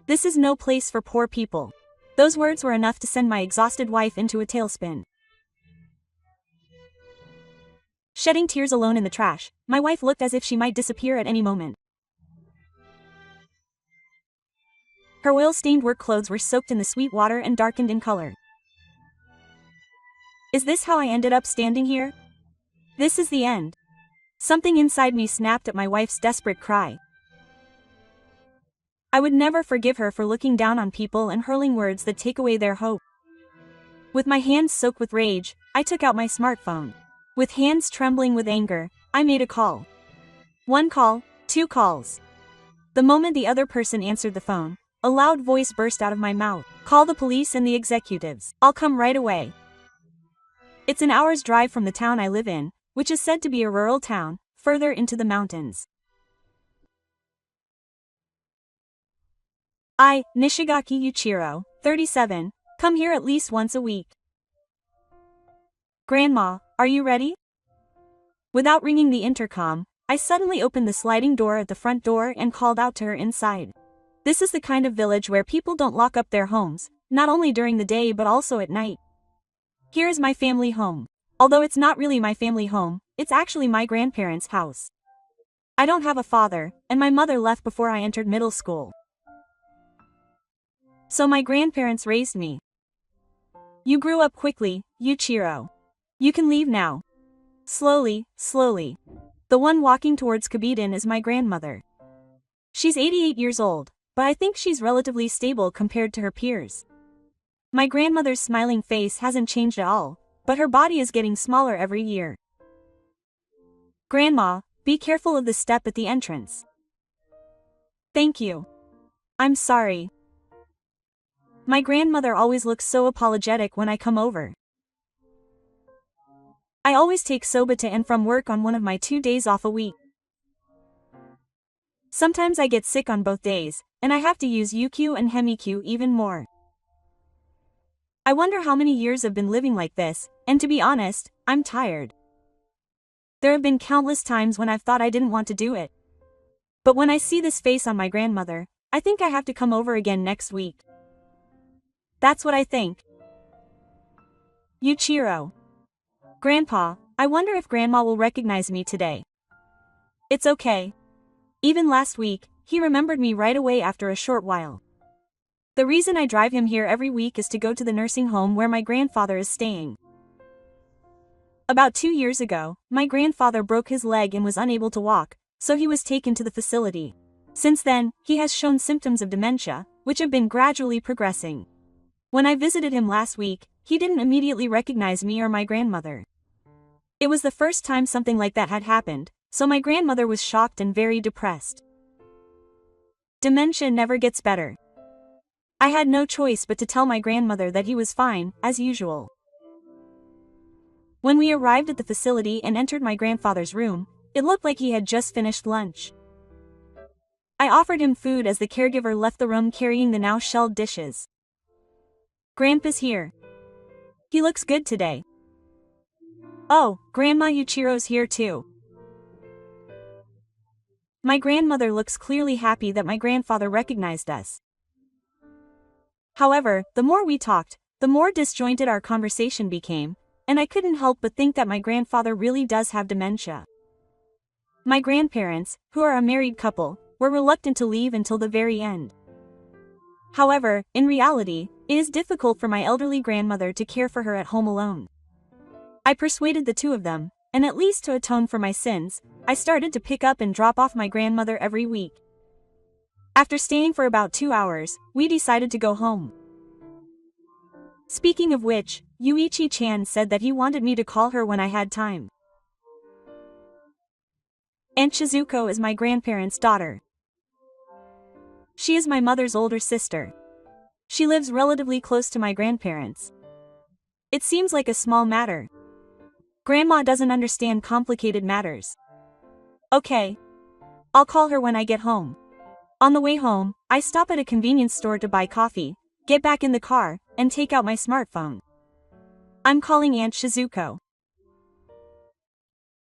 This is no place for poor people. Those words were enough to send my exhausted wife into a tailspin. Shedding tears alone in the trash, my wife looked as if she might disappear at any moment. Her oil-stained work clothes were soaked in the sweet water and darkened in color. Is this how I ended up standing here? This is the end. Something inside me snapped at my wife's desperate cry. I would never forgive her for looking down on people and hurling words that take away their hope. With my hands soaked with rage, I took out my smartphone. With hands trembling with anger, I made a call. 1 call, 2 calls. The moment the other person answered the phone, a loud voice burst out of my mouth. Call the police and the executives. I'll come right away. It's an hour's drive from the town I live in, which is said to be a rural town, further into the mountains. I, Nishigaki Yuichiro, 37, come here at least once a week. Grandma, are you ready? Without ringing the intercom, I suddenly opened the sliding door at the front door and called out to her inside. This is the kind of village where people don't lock up their homes, not only during the day but also at night. Here is my family home. Although it's not really my family home, it's actually my grandparents' house. I don't have a father, and my mother left before I entered middle school. So my grandparents raised me. You grew up quickly, Yuichiro. You can leave now. Slowly, slowly. The one walking towards Kabiden is my grandmother. She's 88 years old, but I think she's relatively stable compared to her peers. My grandmother's smiling face hasn't changed at all, but her body is getting smaller every year. Grandma, be careful of the step at the entrance. Thank you. I'm sorry. My grandmother always looks so apologetic when I come over. I always take soba to and from work on one of my 2 days off a week. Sometimes I get sick on both days, and I have to use UQ and Hemikyu even more. I wonder how many years I've been living like this, and to be honest, I'm tired. There have been countless times when I've thought I didn't want to do it. But when I see this face on my grandmother, I think I have to come over again next week. That's what I think. Yuichiro. Grandpa, I wonder if Grandma will recognize me today. It's okay. Even last week, he remembered me right away after a short while. The reason I drive him here every week is to go to the nursing home where my grandfather is staying. About 2 years ago, my grandfather broke his leg and was unable to walk, so he was taken to the facility. Since then, he has shown symptoms of dementia, which have been gradually progressing. When I visited him last week, he didn't immediately recognize me or my grandmother. It was the first time something like that had happened, so my grandmother was shocked and very depressed. Dementia never gets better. I had no choice but to tell my grandmother that he was fine, as usual. When we arrived at the facility and entered my grandfather's room, it looked like he had just finished lunch. I offered him food as the caregiver left the room carrying the now shelled dishes. Grandpa's here. He looks good today. Oh, Grandma Yuichiro's here too. My grandmother looks clearly happy that my grandfather recognized us. However, the more we talked, the more disjointed our conversation became, and I couldn't help but think that my grandfather really does have dementia. My grandparents, who are a married couple, were reluctant to leave until the very end. However, in reality, it is difficult for my elderly grandmother to care for her at home alone. I persuaded the two of them, and at least to atone for my sins, I started to pick up and drop off my grandmother every week. After staying for about 2 hours, we decided to go home. Speaking of which, Yuichi-chan said that he wanted me to call her when I had time. Aunt Shizuko is my grandparents' daughter. She is my mother's older sister. She lives relatively close to my grandparents. It seems like a small matter. Grandma doesn't understand complicated matters. Okay. I'll call her when I get home. On the way home, I stop at a convenience store to buy coffee, get back in the car, and take out my smartphone. I'm calling Aunt Shizuko.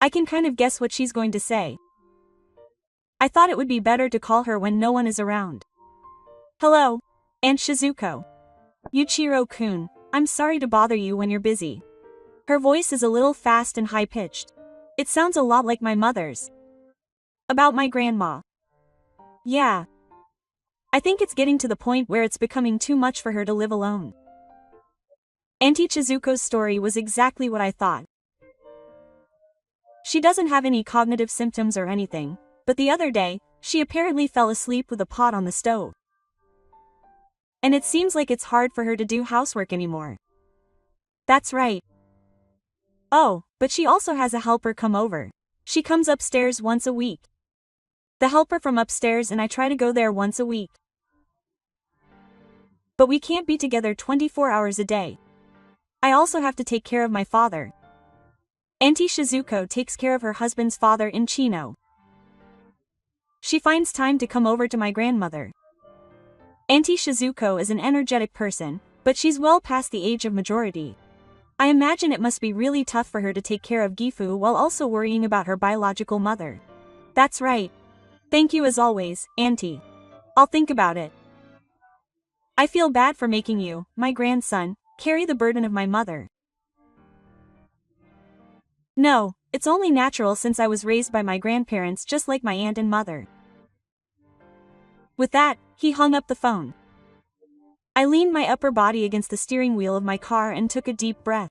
I can kind of guess what she's going to say. I thought it would be better to call her when no one is around. Hello, Aunt Shizuko. Yuichiro-kun, I'm sorry to bother you when you're busy. Her voice is a little fast and high-pitched. It sounds a lot like my mother's. About my grandma. Yeah. I think it's getting to the point where it's becoming too much for her to live alone. Auntie Chizuko's story was exactly what I thought. She doesn't have any cognitive symptoms or anything, but the other day, she apparently fell asleep with a pot on the stove. And it seems like it's hard for her to do housework anymore. That's right. Oh, but she also has a helper come over. She comes upstairs once a week. The helper from upstairs and I try to go there once a week. But we can't be together 24 hours a day. I also have to take care of my father. Auntie Shizuko takes care of her husband's father in Chino. She finds time to come over to my grandmother. Auntie Shizuko is an energetic person, but she's well past the age of majority. I imagine it must be really tough for her to take care of Gifu while also worrying about her biological mother. That's right. Thank you as always, Auntie. I'll think about it. I feel bad for making you, my grandson, carry the burden of my mother. No, it's only natural since I was raised by my grandparents just like my aunt and mother. With that, he hung up the phone. I leaned my upper body against the steering wheel of my car and took a deep breath.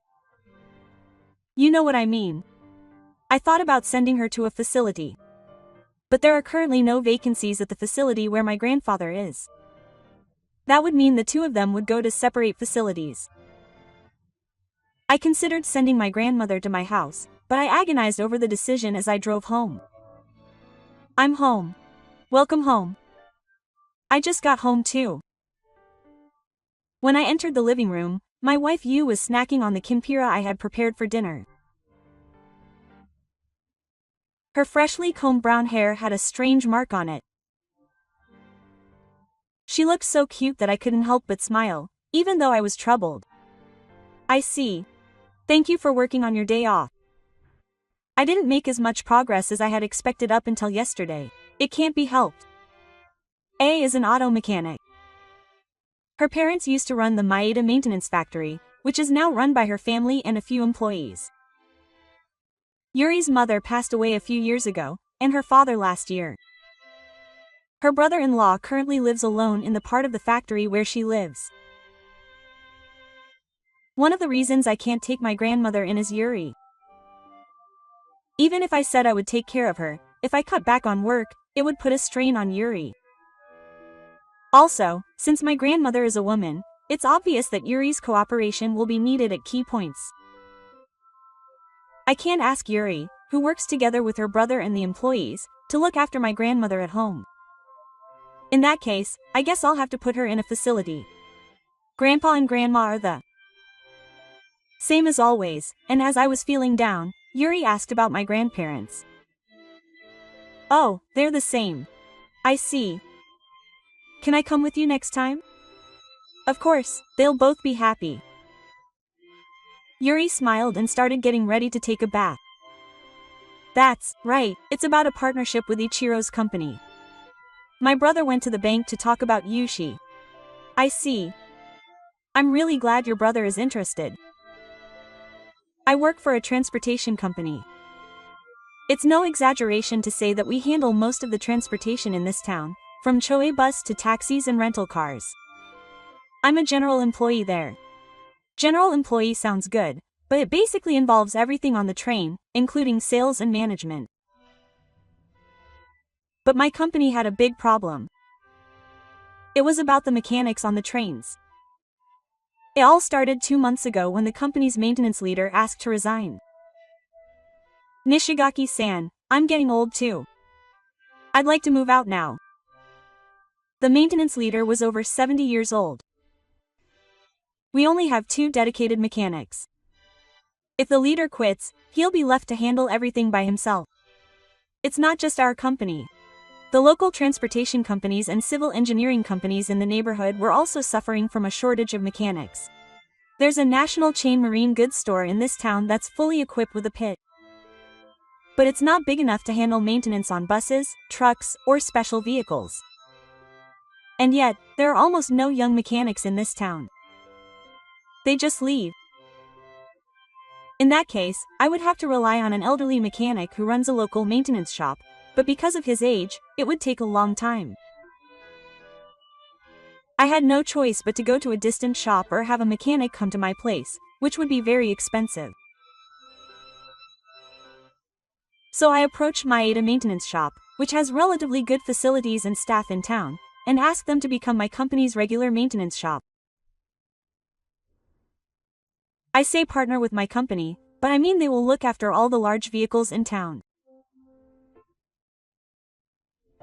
You know what I mean. I thought about sending her to a facility. But there are currently no vacancies at the facility where my grandfather is. That would mean the two of them would go to separate facilities. I considered sending my grandmother to my house, but I agonized over the decision as I drove home. I'm home. Welcome home. I just got home too. When I entered the living room, my wife Yu was snacking on the kimpira I had prepared for dinner. Her freshly combed brown hair had a strange mark on it. She looked so cute that I couldn't help but smile, even though I was troubled. I see. Thank you for working on your day off. I didn't make as much progress as I had expected up until yesterday. It can't be helped. A is an auto mechanic. Her parents used to run the Maeda maintenance factory, which is now run by her family and a few employees. Yuri's mother passed away a few years ago, and her father last year. Her brother-in-law currently lives alone in the part of the factory where she lives. One of the reasons I can't take my grandmother in is Yuri. Even if I said I would take care of her, if I cut back on work, it would put a strain on Yuri. Also, since my grandmother is a woman, it's obvious that Yuri's cooperation will be needed at key points. I can't ask Yuri, who works together with her brother and the employees, to look after my grandmother at home. In that case, I guess I'll have to put her in a facility. Grandpa and Grandma are the same as always, and as I was feeling down, Yuri asked about my grandparents. Oh, they're the same. I see. Can I come with you next time? Of course, they'll both be happy. Yuri smiled and started getting ready to take a bath. That's right, it's about a partnership with Ichiro's company. My brother went to the bank to talk about Yushi. I see. I'm really glad your brother is interested. I work for a transportation company. It's no exaggeration to say that we handle most of the transportation in this town, from Choei bus to taxis and rental cars. I'm a general employee there. General employee sounds good, but it basically involves everything on the train, including sales and management. But my company had a big problem. It was about the mechanics on the trains. It all started 2 months ago when the company's maintenance leader asked to resign. Nishigaki-san, I'm getting old too. I'd like to move out now. The maintenance leader was over 70 years old. We only have 2 dedicated mechanics. If the leader quits, he'll be left to handle everything by himself. It's not just our company. The local transportation companies and civil engineering companies in the neighborhood were also suffering from a shortage of mechanics. There's a national chain marine goods store in this town that's fully equipped with a pit. But it's not big enough to handle maintenance on buses, trucks, or special vehicles. And yet, there are almost no young mechanics in this town. They just leave. In that case, I would have to rely on an elderly mechanic who runs a local maintenance shop, but because of his age, it would take a long time. I had no choice but to go to a distant shop or have a mechanic come to my place, which would be very expensive. So I approached Maeda Maintenance Shop, which has relatively good facilities and staff in town, and asked them to become my company's regular maintenance shop. I say partner with my company, but I mean they will look after all the large vehicles in town.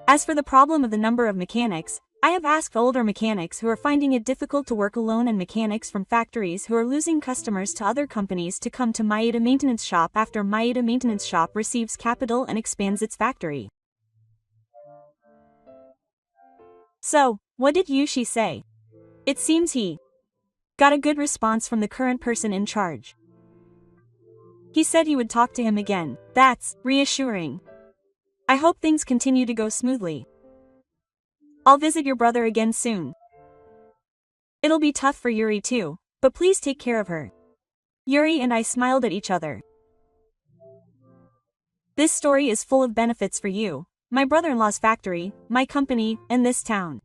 As for the problem of the number of mechanics, I have asked older mechanics who are finding it difficult to work alone and mechanics from factories who are losing customers to other companies to come to Maeda Maintenance Shop after Maeda Maintenance Shop receives capital and expands its factory. So, what did Yushi say? It seems he got a good response from the current person in charge. He said he would talk to him again. That's reassuring. I hope things continue to go smoothly. I'll visit your brother again soon. It'll be tough for Yuri too, but please take care of her. Yuri and I smiled at each other. This story is full of benefits for you, my brother-in-law's factory, my company, and this town.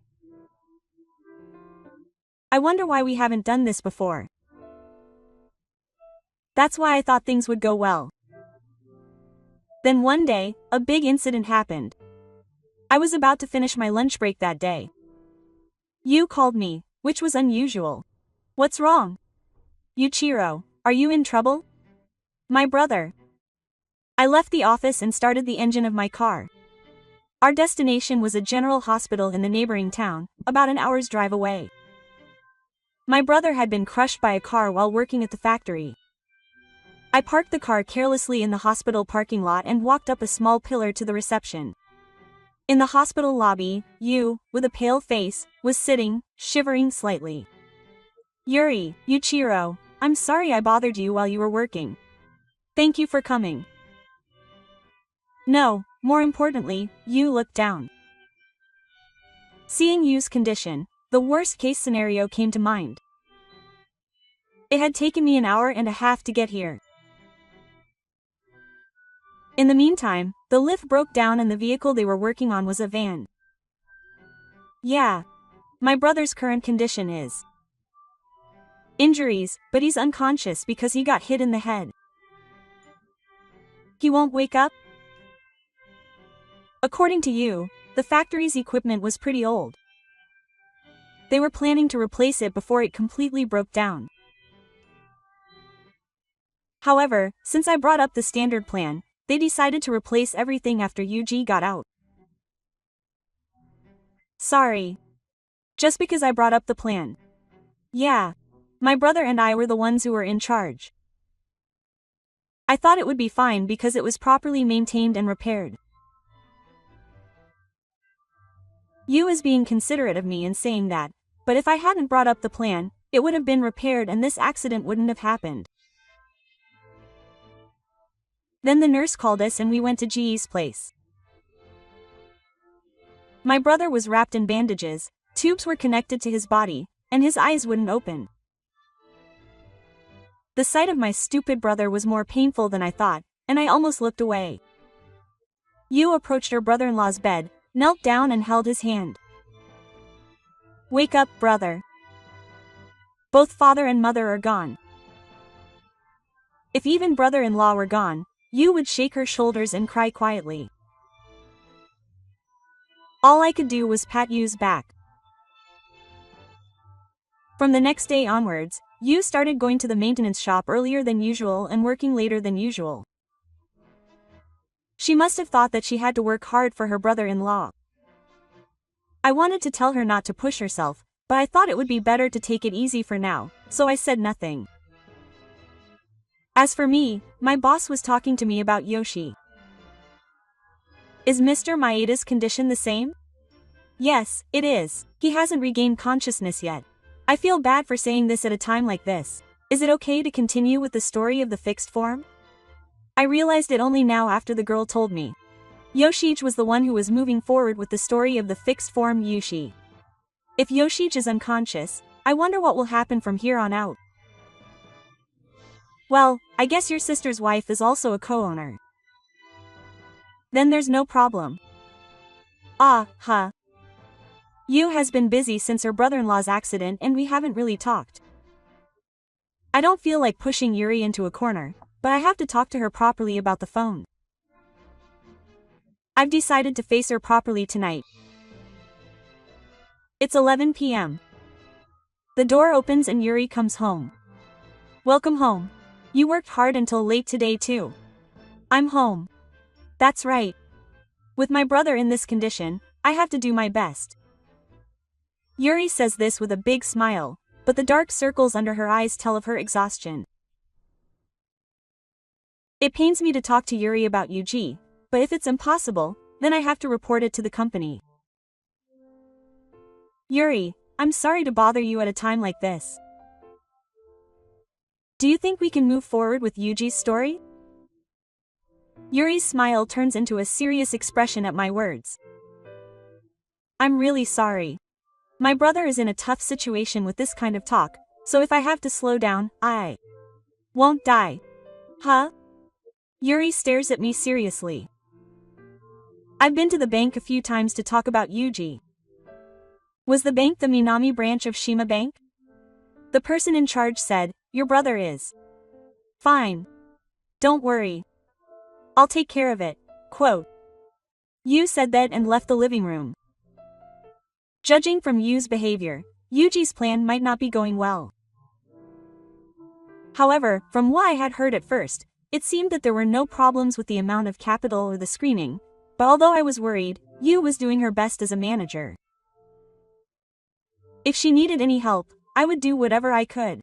I wonder why we haven't done this before. That's why I thought things would go well. Then one day, a big incident happened. I was about to finish my lunch break that day. You called me, which was unusual. What's wrong? Yuichiro, are you in trouble? My brother. I left the office and started the engine of my car. Our destination was a general hospital in the neighboring town, about an hour's drive away. My brother had been crushed by a car while working at the factory. I parked the car carelessly in the hospital parking lot and walked up a small pillar to the reception. In the hospital lobby, Yu, with a pale face, was sitting, shivering slightly. Yuri, Yuichiro, I'm sorry I bothered you while you were working. Thank you for coming. No, more importantly, Yu looked down. Seeing Yu's condition, the worst-case scenario came to mind. It had taken me an hour and a half to get here. In the meantime, the lift broke down and the vehicle they were working on was a van. Yeah. My brother's current condition is injuries, but he's unconscious because he got hit in the head. He won't wake up? According to you, the factory's equipment was pretty old. They were planning to replace it before it completely broke down. However, since I brought up the standard plan, they decided to replace everything after Yuji got out. Sorry. Just because I brought up the plan. Yeah. My brother and I were the ones who were in charge. I thought it would be fine because it was properly maintained and repaired. Yu is being considerate of me in saying that, but if I hadn't brought up the plan, it would have been repaired and this accident wouldn't have happened. Then the nurse called us and we went to Ji's place. My brother was wrapped in bandages, tubes were connected to his body, and his eyes wouldn't open. The sight of my stupid brother was more painful than I thought, and I almost looked away. Yu approached her brother-in-law's bed, knelt down and held his hand. Wake up, brother. Both father and mother are gone. If even brother-in-law were gone, Yu would shake her shoulders and cry quietly. All I could do was pat Yu's back. From the next day onwards, Yu started going to the maintenance shop earlier than usual and working later than usual. She must have thought that she had to work hard for her brother-in-law. I wanted to tell her not to push herself, but I thought it would be better to take it easy for now, so I said nothing. As for me, my boss was talking to me about Yoshi. Is Mr. Maeda's condition the same? Yes, it is. He hasn't regained consciousness yet. I feel bad for saying this at a time like this. Is it okay to continue with the story of the fixed form? I realized it only now after the girl told me. Yoshiji was the one who was moving forward with the story of the fixed form Yushi. If Yoshich is unconscious, I wonder what will happen from here on out. Well, I guess your sister's wife is also a co-owner. Then there's no problem. Yu has been busy since her brother-in-law's accident and we haven't really talked. I don't feel like pushing Yuri into a corner, but I have to talk to her properly about the phone. I've decided to face her properly tonight. It's 11 p.m. The door opens and Yuri comes home. Welcome home. You worked hard until late today too. I'm home. That's right. With my brother in this condition, I have to do my best. Yuri says this with a big smile, but the dark circles under her eyes tell of her exhaustion. It pains me to talk to Yuri about Yuji, but if it's impossible, then I have to report it to the company. Yuri, I'm sorry to bother you at a time like this. Do you think we can move forward with Yuji's story? Yuri's smile turns into a serious expression at my words. I'm really sorry. My brother is in a tough situation with this kind of talk, so if I have to slow down, I won't die. Huh? Yuri stares at me seriously. I've been to the bank a few times to talk about Yuji. Was the bank the Minami branch of Shima Bank? The person in charge said, your brother is fine. Don't worry. I'll take care of it. Quote. Yu said that and left the living room. Judging from Yu's behavior, Yuji's plan might not be going well. However, from what I had heard at first, it seemed that there were no problems with the amount of capital or the screening, but although I was worried, Yu was doing her best as a manager. If she needed any help, I would do whatever I could.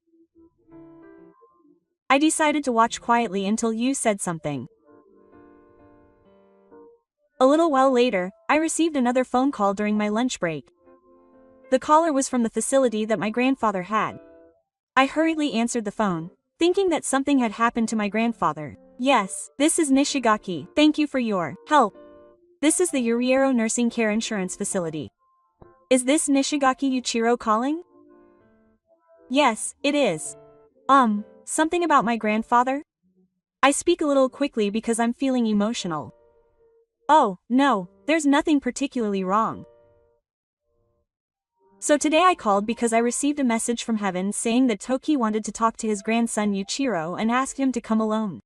I decided to watch quietly until Yu said something. A little while later, I received another phone call during my lunch break. The caller was from the facility that my grandfather had. I hurriedly answered the phone, thinking that something had happened to my grandfather. Yes, this is Nishigaki. Thank you for your help. This is the Yuriero Nursing Care Insurance Facility. Is this Nishigaki Yuichiro calling? Yes, it is. Something about my grandfather? I speak a little quickly because I'm feeling emotional. Oh, no, there's nothing particularly wrong. So today I called because I received a message from heaven saying that Toki wanted to talk to his grandson Yuichiro and asked him to come alone.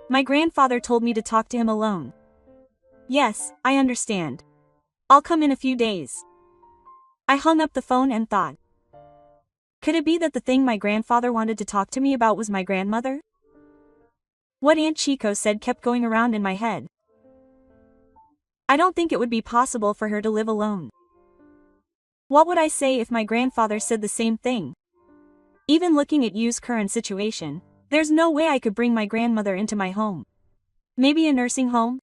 My grandfather told me to talk to him alone. Yes, I understand. I'll come in a few days. I hung up the phone and thought. Could it be that the thing my grandfather wanted to talk to me about was my grandmother? What Aunt Chico said kept going around in my head. I don't think it would be possible for her to live alone. What would I say if my grandfather said the same thing? Even looking at Yu's current situation, there's no way I could bring my grandmother into my home. Maybe a nursing home?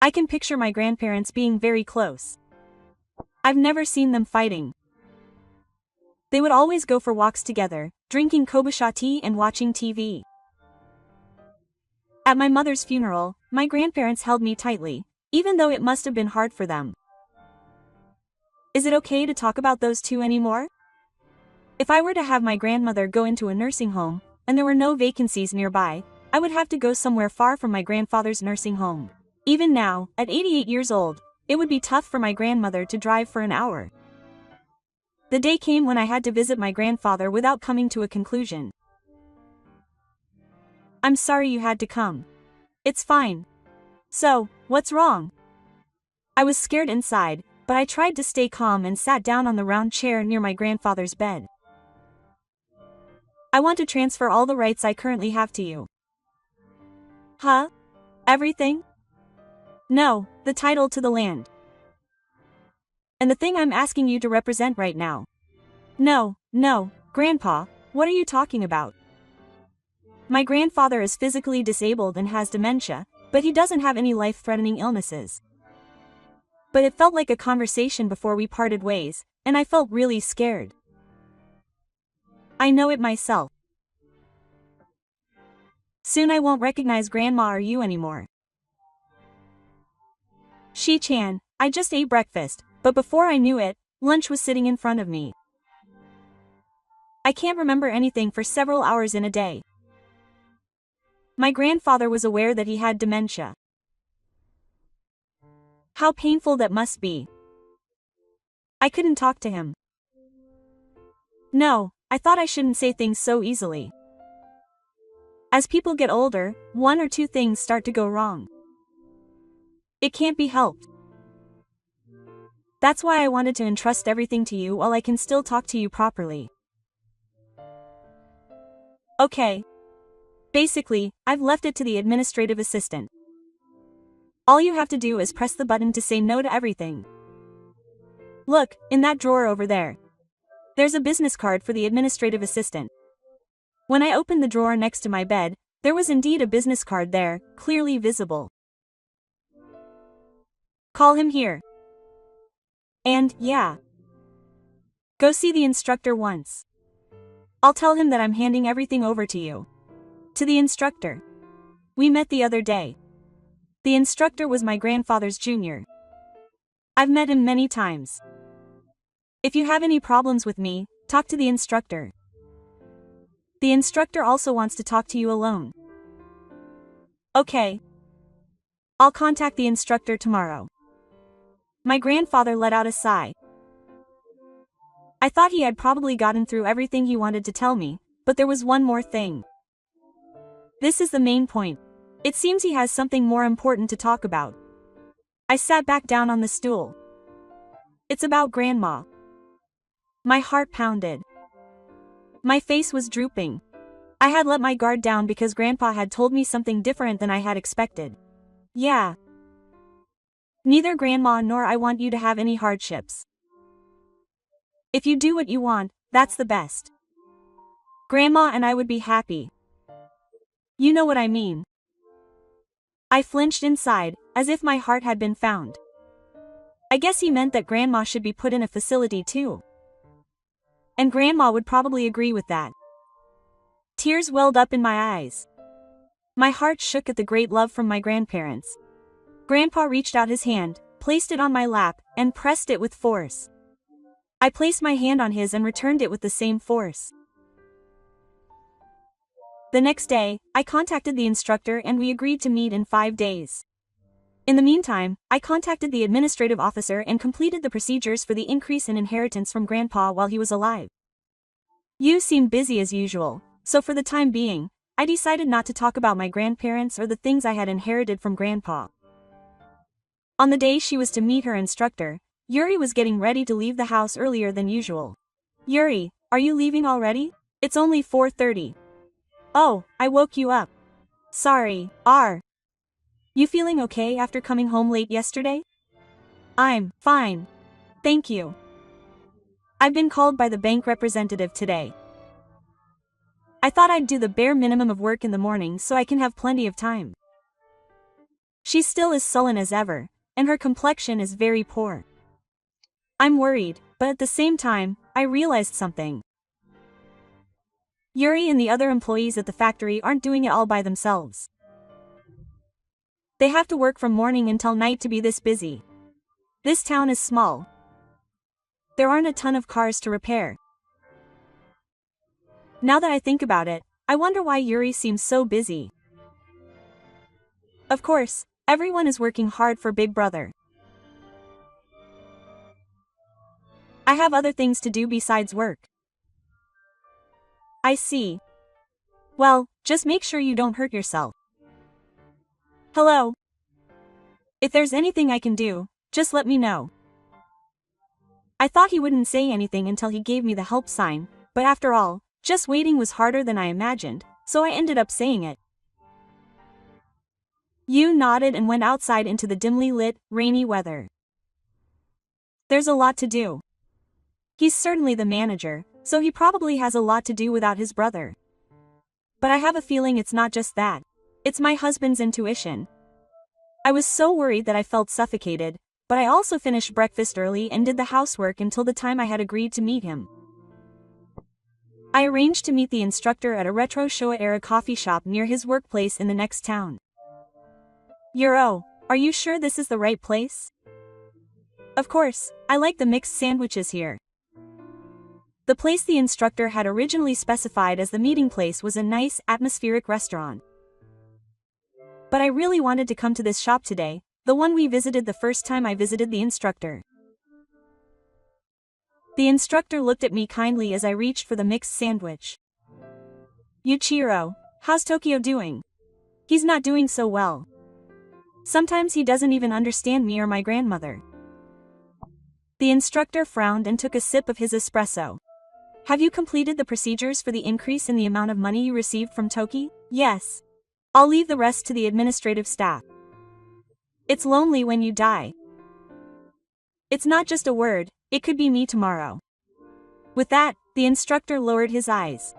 I can picture my grandparents being very close. I've never seen them fighting. They would always go for walks together, drinking kombucha tea and watching TV. At my mother's funeral, my grandparents held me tightly, even though it must have been hard for them. Is it okay to talk about those two anymore? If I were to have my grandmother go into a nursing home, and there were no vacancies nearby, I would have to go somewhere far from my grandfather's nursing home. Even now, at 88 years old, it would be tough for my grandmother to drive for an hour. The day came when I had to visit my grandfather without coming to a conclusion. I'm sorry you had to come. It's fine. So, what's wrong? I was scared inside, but I tried to stay calm and sat down on the round chair near my grandfather's bed. I want to transfer all the rights I currently have to you. Huh? Everything? No, the title to the land. And the thing I'm asking you to represent right now. No, Grandpa, what are you talking about? My grandfather is physically disabled and has dementia, but he doesn't have any life-threatening illnesses. But it felt like a conversation before we parted ways, and I felt really scared. I know it myself. Soon I won't recognize Grandma or you anymore. Shi-chan, I just ate breakfast, but before I knew it, lunch was sitting in front of me. I can't remember anything for several hours in a day. My grandfather was aware that he had dementia. How painful that must be. I couldn't talk to him. No, I thought I shouldn't say things so easily. As people get older, one or two things start to go wrong. It can't be helped. That's why I wanted to entrust everything to you while I can still talk to you properly. Okay. Basically, I've left it to the administrative assistant. All you have to do is press the button to say no to everything. Look, in that drawer over there. There's a business card for the administrative assistant. When I opened the drawer next to my bed, there was indeed a business card there, clearly visible. Call him here. And, yeah. Go see the instructor once. I'll tell him that I'm handing everything over to you. To the instructor. We met the other day. The instructor was my grandfather's junior. I've met him many times. If you have any problems with me, talk to the instructor. The instructor also wants to talk to you alone. Okay. I'll contact the instructor tomorrow. My grandfather let out a sigh. I thought he had probably gotten through everything he wanted to tell me, but there was one more thing. This is the main point. It seems he has something more important to talk about. I sat back down on the stool. It's about Grandma. My heart pounded. My face was drooping. I had let my guard down because Grandpa had told me something different than I had expected. Yeah. Neither Grandma nor I want you to have any hardships. If you do what you want, that's the best. Grandma and I would be happy. You know what I mean. I flinched inside, as if my heart had been found. I guess he meant that Grandma should be put in a facility too. And Grandma would probably agree with that. Tears welled up in my eyes. My heart shook at the great love from my grandparents. Grandpa reached out his hand, placed it on my lap, and pressed it with force. I placed my hand on his and returned it with the same force. The next day, I contacted the instructor and we agreed to meet in 5 days. In the meantime, I contacted the administrative officer and completed the procedures for the increase in inheritance from Grandpa while he was alive. You seemed busy as usual, so for the time being, I decided not to talk about my grandparents or the things I had inherited from Grandpa. On the day she was to meet her instructor, Yuri was getting ready to leave the house earlier than usual. Yuri, are you leaving already? It's only 4:30. Oh, I woke you up. Sorry, You feeling okay after coming home late yesterday? I'm fine. Thank you. I've been called by the bank representative today. I thought I'd do the bare minimum of work in the morning so I can have plenty of time. She's still as sullen as ever, and her complexion is very poor. I'm worried, but at the same time, I realized something. Yuri and the other employees at the factory aren't doing it all by themselves. They have to work from morning until night to be this busy. This town is small. There aren't a ton of cars to repair. Now that I think about it, I wonder why Yuri seems so busy. Of course, everyone is working hard for Big Brother. I have other things to do besides work. I see. Well, just make sure you don't hurt yourself. Hello. If there's anything I can do, just let me know. I thought he wouldn't say anything until he gave me the help sign, but after all, just waiting was harder than I imagined, so I ended up saying it. You nodded and went outside into the dimly lit, rainy weather. There's a lot to do. He's certainly the manager, so he probably has a lot to do without his brother. But I have a feeling it's not just that. It's my husband's intuition. I was so worried that I felt suffocated, but I also finished breakfast early and did the housework until the time I had agreed to meet him. I arranged to meet the instructor at a retro Showa-era coffee shop near his workplace in the next town. Yuro, are you sure this is the right place? Of course, I like the mixed sandwiches here. The place the instructor had originally specified as the meeting place was a nice, atmospheric restaurant. But I really wanted to come to this shop today, the one we visited the first time I visited the instructor. The instructor looked at me kindly as I reached for the mixed sandwich. Yuichiro, how's Tokyo doing? He's not doing so well. Sometimes he doesn't even understand me or my grandmother. The instructor frowned and took a sip of his espresso. Have you completed the procedures for the increase in the amount of money you received from Toki? Yes. I'll leave the rest to the administrative staff. It's lonely when you die. It's not just a word, it could be me tomorrow. With that, the instructor lowered his eyes.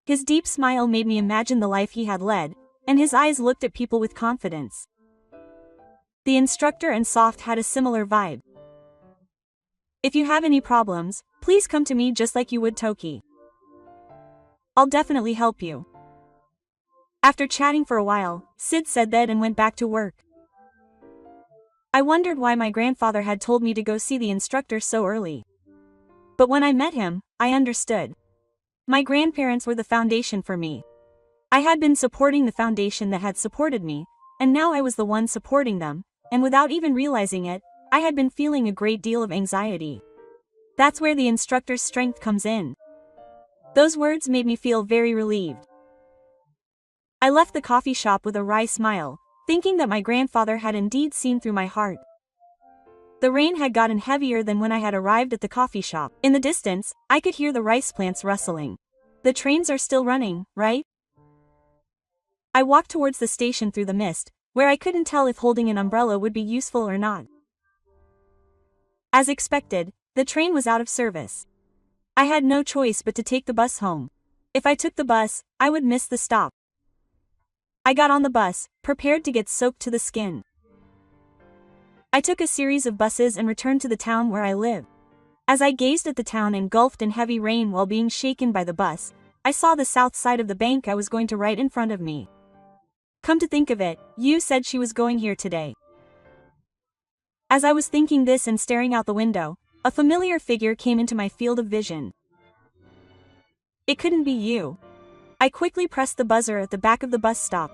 His deep smile made me imagine the life he had led, and his eyes looked at people with confidence. The instructor and Soft had a similar vibe. If you have any problems, please come to me just like you would Toki. I'll definitely help you. After chatting for a while, Sid said that and went back to work. I wondered why my grandfather had told me to go see the instructor so early. But when I met him, I understood. My grandparents were the foundation for me. I had been supporting the foundation that had supported me, and now I was the one supporting them, and without even realizing it, I had been feeling a great deal of anxiety. That's where the instructor's strength comes in. Those words made me feel very relieved. I left the coffee shop with a wry smile, thinking that my grandfather had indeed seen through my heart. The rain had gotten heavier than when I had arrived at the coffee shop. In the distance, I could hear the rice plants rustling. The trains are still running, right? I walked towards the station through the mist, where I couldn't tell if holding an umbrella would be useful or not. As expected, the train was out of service. I had no choice but to take the bus home. If I took the bus, I would miss the stop. I got on the bus, prepared to get soaked to the skin. I took a series of buses and returned to the town where I live. As I gazed at the town engulfed in heavy rain while being shaken by the bus, I saw the south side of the bank I was going to right in front of me. Come to think of it, Yu said she was going here today. As I was thinking this and staring out the window, a familiar figure came into my field of vision. It couldn't be Yu. I quickly pressed the buzzer at the back of the bus stop.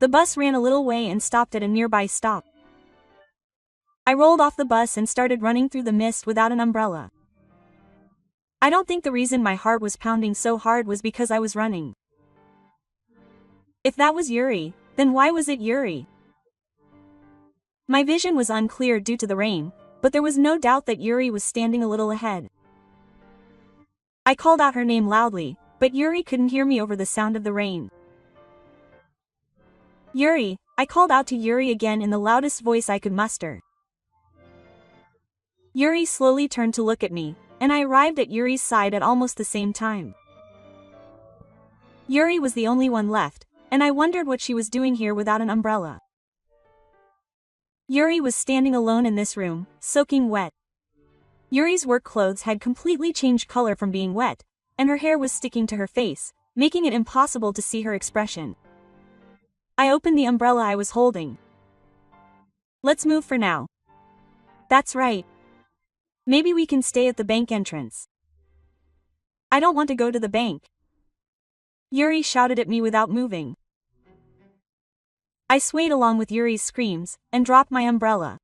The bus ran a little way and stopped at a nearby stop. I rolled off the bus and started running through the mist without an umbrella. I don't think the reason my heart was pounding so hard was because I was running. If that was Yuri, then why was it Yuri? My vision was unclear due to the rain, but there was no doubt that Yuri was standing a little ahead. I called out her name loudly, but Yuri couldn't hear me over the sound of the rain. Yuri, I called out to Yuri again in the loudest voice I could muster. Yuri slowly turned to look at me, and I arrived at Yuri's side at almost the same time. Yuri was the only one left, and I wondered what she was doing here without an umbrella. Yuri was standing alone in this room, soaking wet. Yuri's work clothes had completely changed color from being wet, and her hair was sticking to her face, making it impossible to see her expression. I opened the umbrella I was holding. Let's move for now. That's right. Maybe we can stay at the bank entrance. I don't want to go to the bank. Yuri shouted at me without moving. I swayed along with Yuri's screams, and dropped my umbrella.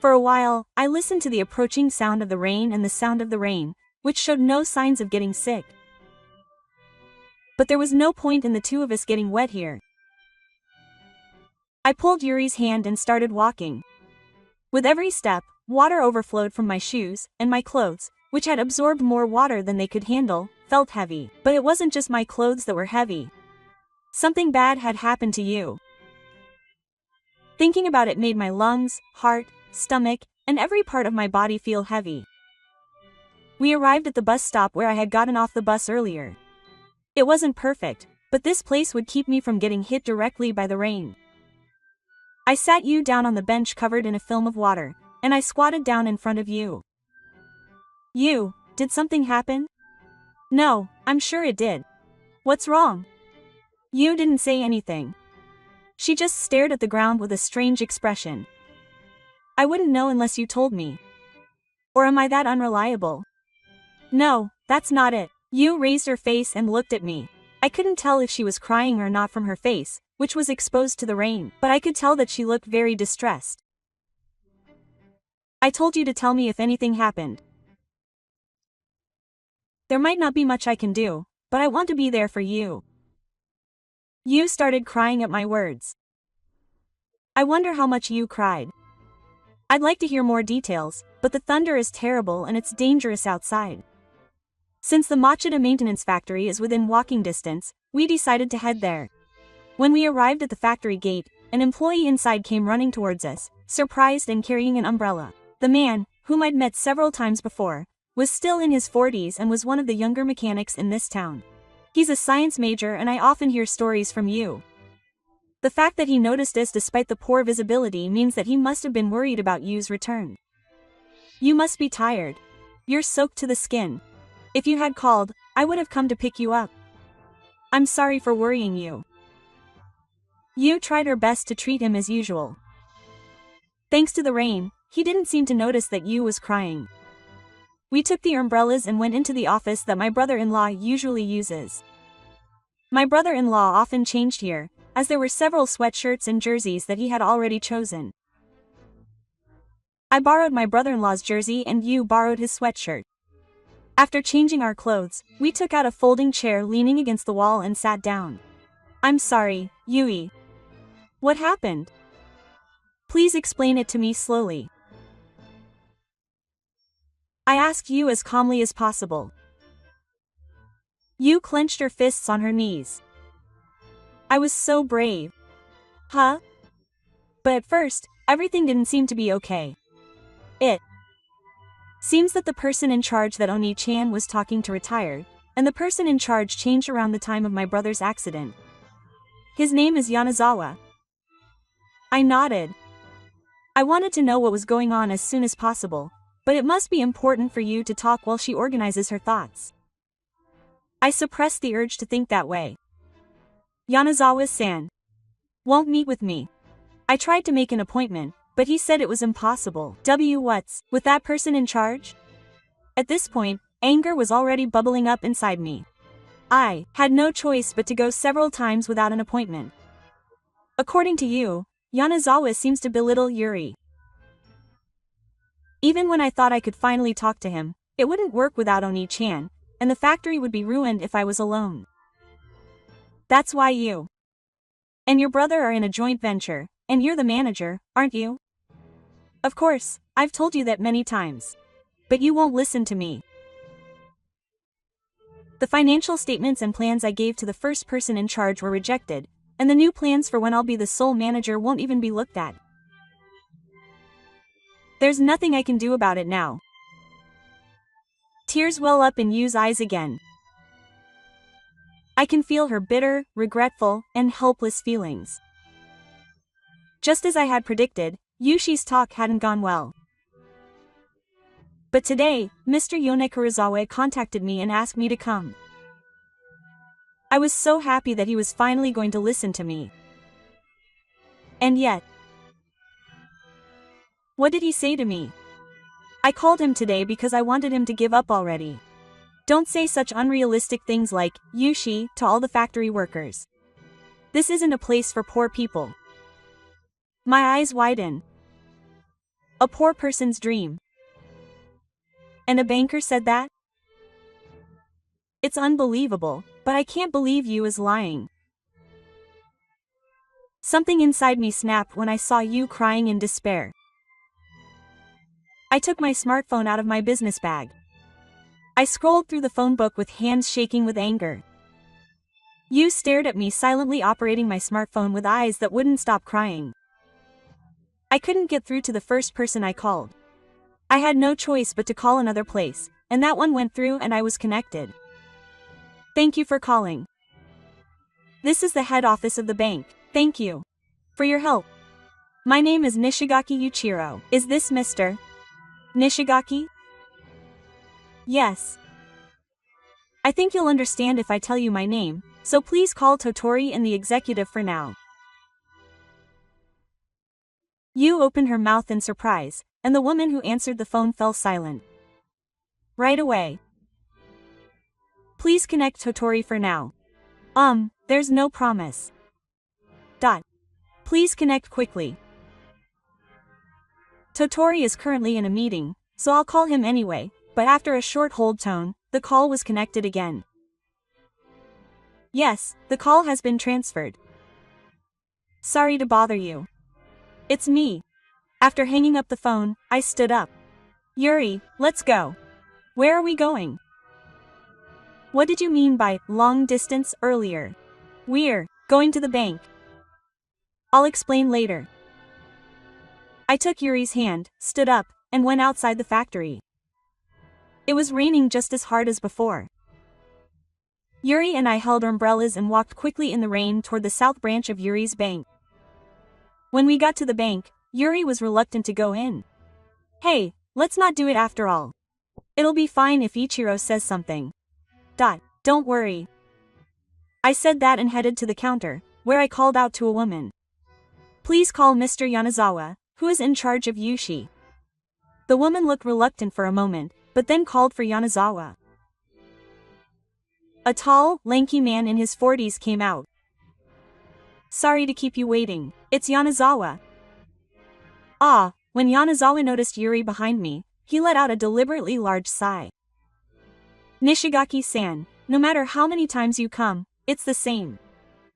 For a while, I listened to the approaching sound of the rain and the sound of the rain, which showed no signs of getting sick. But there was no point in the two of us getting wet here. I pulled Yuri's hand and started walking. With every step, water overflowed from my shoes, and my clothes, which had absorbed more water than they could handle, felt heavy. But it wasn't just my clothes that were heavy. Something bad had happened to you. Thinking about it made my lungs, heart, stomach, and every part of my body feel heavy. We arrived at the bus stop where I had gotten off the bus earlier. It wasn't perfect, but this place would keep me from getting hit directly by the rain. I sat you down on the bench covered in a film of water, and I squatted down in front of you. You, did something happen? No, I'm sure it did. What's wrong? You didn't say anything. She just stared at the ground with a strange expression. I wouldn't know unless you told me. Or am I that unreliable? No, that's not it. Yu raised her face and looked at me. I couldn't tell if she was crying or not from her face, which was exposed to the rain, but I could tell that she looked very distressed. I told you to tell me if anything happened. There might not be much I can do, but I want to be there for you. Yu started crying at my words. I wonder how much Yu cried. I'd like to hear more details, but the thunder is terrible and it's dangerous outside. Since the Machida maintenance factory is within walking distance, we decided to head there. When we arrived at the factory gate, an employee inside came running towards us, surprised and carrying an umbrella. The man, whom I'd met several times before, was still in his 40s and was one of the younger mechanics in this town. He's a science major and I often hear stories from Yu. The fact that he noticed us despite the poor visibility means that he must have been worried about Yu's return. You must be tired. You're soaked to the skin. If you had called, I would have come to pick you up. I'm sorry for worrying you. Yu tried her best to treat him as usual. Thanks to the rain, he didn't seem to notice that Yu was crying. We took the umbrellas and went into the office that my brother-in-law usually uses. My brother-in-law often changed here, as there were several sweatshirts and jerseys that he had already chosen. I borrowed my brother-in-law's jersey and Yu borrowed his sweatshirt. After changing our clothes, we took out a folding chair leaning against the wall and sat down. I'm sorry, Yui. What happened? Please explain it to me slowly. I asked Yu as calmly as possible. Yu clenched her fists on her knees. I was so brave. Huh? But at first, everything didn't seem to be okay. It seems that the person in charge that Oni-chan was talking to retired, and the person in charge changed around the time of my brother's accident. His name is Yanazawa. I nodded. I wanted to know what was going on as soon as possible, but it must be important for you to talk while she organizes her thoughts. I suppressed the urge to think that way. Yanazawa-san won't meet with me. I tried to make an appointment, but he said it was impossible. What's with that person in charge? At this point, anger was already bubbling up inside me. I had no choice but to go several times without an appointment. According to you, Yanazawa seems to belittle Yuri. Even when I thought I could finally talk to him, it wouldn't work without Oni-chan, and the factory would be ruined if I was alone. That's why you and your brother are in a joint venture, and you're the manager, aren't you? Of course, I've told you that many times. But you won't listen to me. The financial statements and plans I gave to the first person in charge were rejected, and the new plans for when I'll be the sole manager won't even be looked at. There's nothing I can do about it now. Tears well up in Yu's eyes again. I can feel her bitter, regretful, and helpless feelings. Just as I had predicted, Yushi's talk hadn't gone well. But today, Mr. Yone Kurozawa contacted me and asked me to come. I was so happy that he was finally going to listen to me. And yet, what did he say to me? I called him today because I wanted him to give up already. Don't say such unrealistic things like, Yushi, to all the factory workers. This isn't a place for poor people. My eyes widen. A poor person's dream. And a banker said that? It's unbelievable, but I can't believe Yu is lying. Something inside me snapped when I saw Yu crying in despair. I took my smartphone out of my business bag. I scrolled through the phone book with hands shaking with anger. Yu stared at me silently operating my smartphone with eyes that wouldn't stop crying. I couldn't get through to the first person I called. I had no choice but to call another place, and that one went through and I was connected. Thank you for calling. This is the head office of the bank. Thank you for your help. My name is Nishigaki Yuichiro. Is this Mr. Nishigaki? Yes. I think you'll understand if I tell you my name, so please call Totori and the executive for now. Yu opened her mouth in surprise, and the woman who answered the phone fell silent. Right away. Please connect Totori for now. There's no promise. Please connect quickly. Totori is currently in a meeting, so I'll call him anyway, but after a short hold tone, the call was connected again. Yes, the call has been transferred. Sorry to bother you. It's me. After hanging up the phone, I stood up. Yuri, let's go. Where are we going? What did you mean by long distance earlier? We're going to the bank. I'll explain later. I took Yuri's hand, stood up, and went outside the factory. It was raining just as hard as before. Yuri and I held umbrellas and walked quickly in the rain toward the south branch of Yuri's bank. When we got to the bank, Yuri was reluctant to go in. Hey, let's not do it after all. It'll be fine if Ichiro says something. Don't worry. I said that and headed to the counter, where I called out to a woman. Please call Mr. Yanazawa, who is in charge of Yushi. The woman looked reluctant for a moment, but then called for Yanazawa. A tall, lanky man in his 40s came out. Sorry to keep you waiting, it's Yanazawa. When Yanazawa noticed Yuri behind me, he let out a deliberately large sigh. Nishigaki-san, no matter how many times you come, it's the same.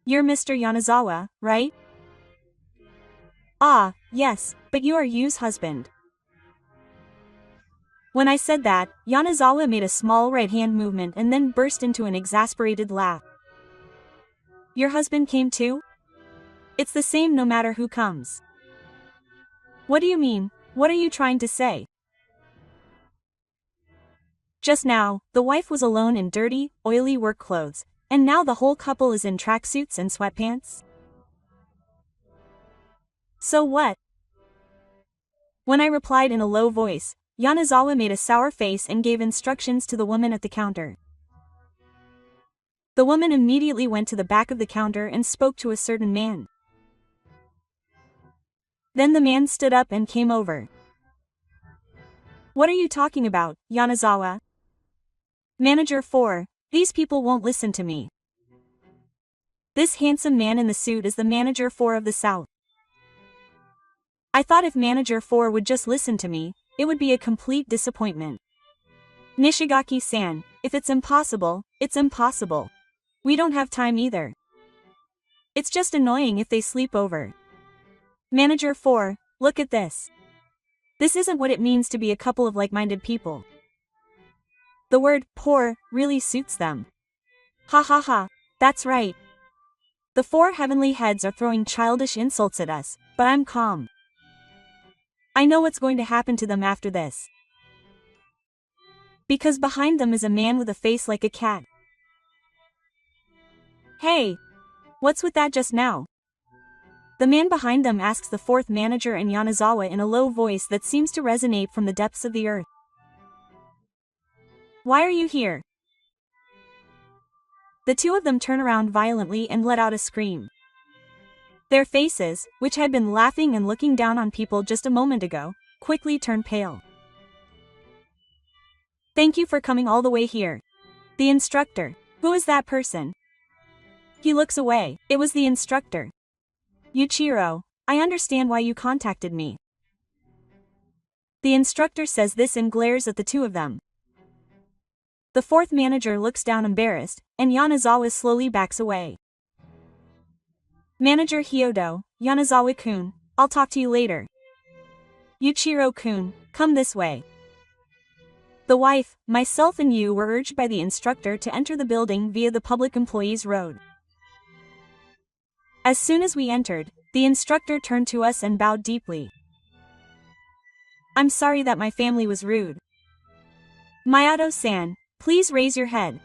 You're Mr. Yanazawa, right? Yes, but you are Yu's husband. When I said that, Yanazawa made a small right-hand movement and then burst into an exasperated laugh. Your husband came too? It's the same no matter who comes. What do you mean? What are you trying to say? Just now, the wife was alone in dirty, oily work clothes, and now the whole couple is in tracksuits and sweatpants? So what? When I replied in a low voice, Yanazawa made a sour face and gave instructions to the woman at the counter. The woman immediately went to the back of the counter and spoke to a certain man. Then the man stood up and came over. What are you talking about, Yanazawa? Manager 4, these people won't listen to me. This handsome man in the suit is the Manager 4 of the South. I thought if Manager 4 would just listen to me, it would be a complete disappointment. Nishigaki-san, if it's impossible, it's impossible. We don't have time either. It's just annoying if they sleep over. Manager 4, look at this. This isn't what it means to be a couple of like-minded people. The word poor really suits them. Ha ha ha, that's right. The 4 heavenly heads are throwing childish insults at us, but I'm calm. I know what's going to happen to them after this. Because behind them is a man with a face like a cat. Hey! What's with that just now? The man behind them asks the 4th manager and Yanazawa in a low voice that seems to resonate from the depths of the earth. Why are you here? The 2 of them turn around violently and let out a scream. Their faces, which had been laughing and looking down on people just a moment ago, quickly turned pale. Thank you for coming all the way here. The instructor. Who is that person? He looks away. It was the instructor. Yuichiro, I understand why you contacted me. The instructor says this and glares at the 2 of them. The 4th manager looks down embarrassed, and Yanazawa slowly backs away. Manager Hyodo, Yanazawa-kun, I'll talk to you later. Yuichiro-kun, come this way. The wife, myself and Yu were urged by the instructor to enter the building via the public employees road. As soon as we entered, the instructor turned to us and bowed deeply. I'm sorry that my family was rude. Mayato-san, please raise your head.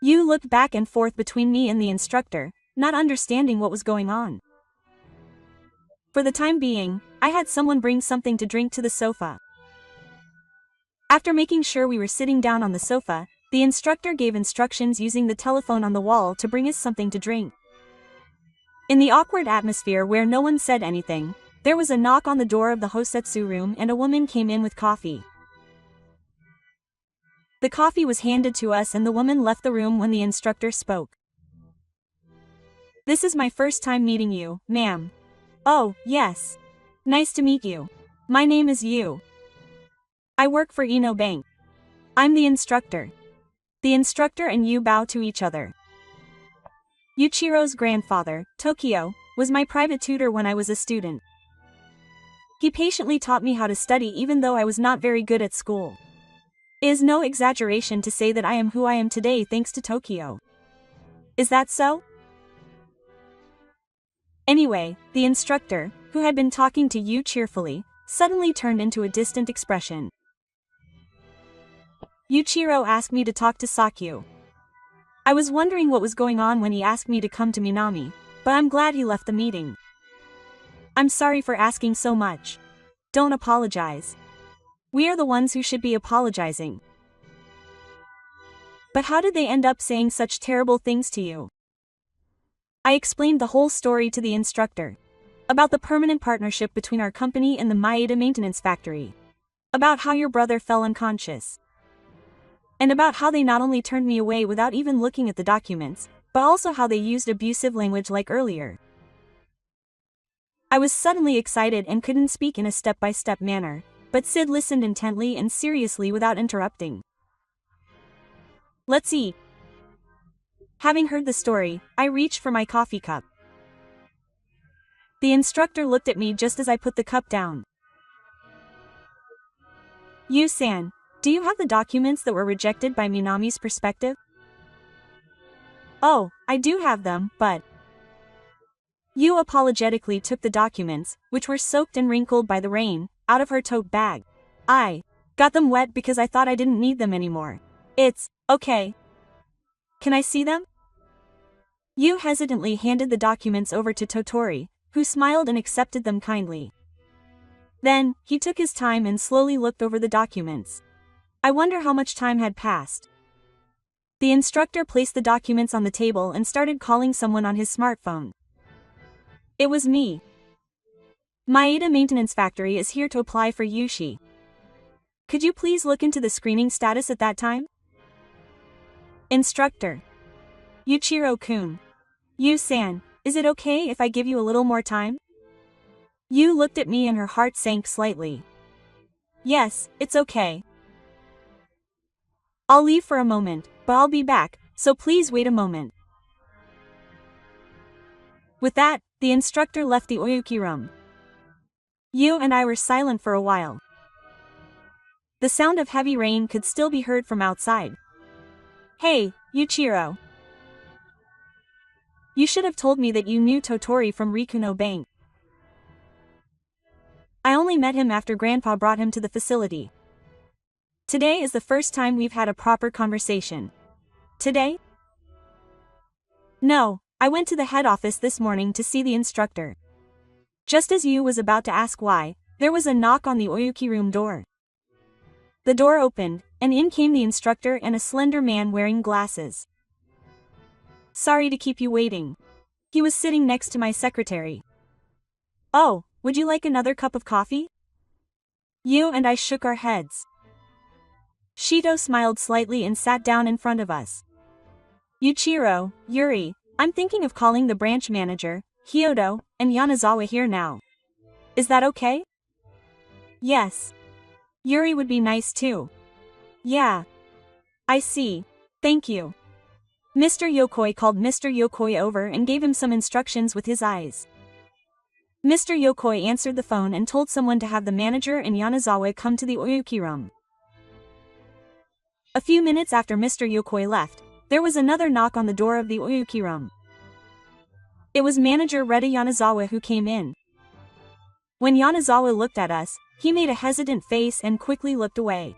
Yu looked back and forth between me and the instructor, not understanding what was going on. For the time being, I had someone bring something to drink to the sofa. After making sure we were sitting down on the sofa, the instructor gave instructions using the telephone on the wall to bring us something to drink. In the awkward atmosphere where no one said anything, There was a knock on the door of the Hosetsu room and a woman came in with coffee. The coffee was handed to us and the woman left the room when the instructor spoke. "This is my first time meeting you, ma'am." "Oh, yes. Nice to meet you. My name is Yu. I work for Ino Bank. I'm the instructor." The instructor and Yu bow to each other. Yuichiro's grandfather, Tokyo, was my private tutor when I was a student. He patiently taught me how to study even though I was not very good at school. It is no exaggeration to say that I am who I am today thanks to Tokyo. Is that so? Anyway, the instructor, who had been talking to Yu cheerfully, suddenly turned into a distant expression. Yuichiro asked me to talk to Sakyu. I was wondering what was going on when he asked me to come to Minami, but I'm glad he left the meeting. I'm sorry for asking so much. Don't apologize. We are the ones who should be apologizing. But how did they end up saying such terrible things to you? I explained the whole story to the instructor. About the permanent partnership between our company and the Maeda maintenance factory. About how your brother fell unconscious. And about how they not only turned me away without even looking at the documents, but also how they used abusive language like earlier. I was suddenly excited and couldn't speak in a step-by-step manner, but Sid listened intently and seriously without interrupting. "Let's eat." Having heard the story, I reached for my coffee cup. The instructor looked at me just as I put the cup down. "Yu-san, do you have the documents that were rejected by Minami's perspective?" "Oh, I do have them, but..." Yu apologetically took the documents, which were soaked and wrinkled by the rain, out of her tote bag. "I got them wet because I thought I didn't need them anymore. It's okay. Can I see them?" Yu hesitantly handed the documents over to Totori, who smiled and accepted them kindly. Then, he took his time and slowly looked over the documents. I wonder how much time had passed. The instructor placed the documents on the table and started calling someone on his smartphone. It was me. "Maeda Maintenance Factory is here to apply for Yushi. Could you please look into the screening status at that time?" Instructor. "Yuichiro-kun. Yu-san, is it okay if I give you a little more time?" Yu looked at me and her heart sank slightly. "Yes, it's okay. I'll leave for a moment, but I'll be back, so please wait a moment." With that, the instructor left the Oyuki room. Yu and I were silent for a while. The sound of heavy rain could still be heard from outside. "Hey, Yuichiro. You should have told me that you knew Totori from Rikuno Bank. I only met him after Grandpa brought him to the facility. Today is the first time we've had a proper conversation." "Today?" "No, I went to the head office this morning to see the instructor. Just as Yu was about to ask why, there was a knock on the Oyuki room door. The door opened, and in came the instructor and a slender man wearing glasses. Sorry to keep you waiting. He was sitting next to my secretary. Oh, would you like another cup of coffee?" Yu and I shook our heads. Shito smiled slightly and sat down in front of us. "Yuichiro, Yuri, I'm thinking of calling the branch manager, Hyodo, and Yanazawa here now. Is that okay?" "Yes. Yuri would be nice too." "Yeah. I see. Thank you." Mr. Yokoi called Mr. Yokoi over and gave him some instructions with his eyes. Mr. Yokoi answered the phone and told someone to have the manager and Yanazawa come to the Oyuki room. A few minutes after Mr. Yokoi left, there was another knock on the door of the Oyuki room. It was manager Reda Yanazawa who came in. When Yanazawa looked at us, he made a hesitant face and quickly looked away.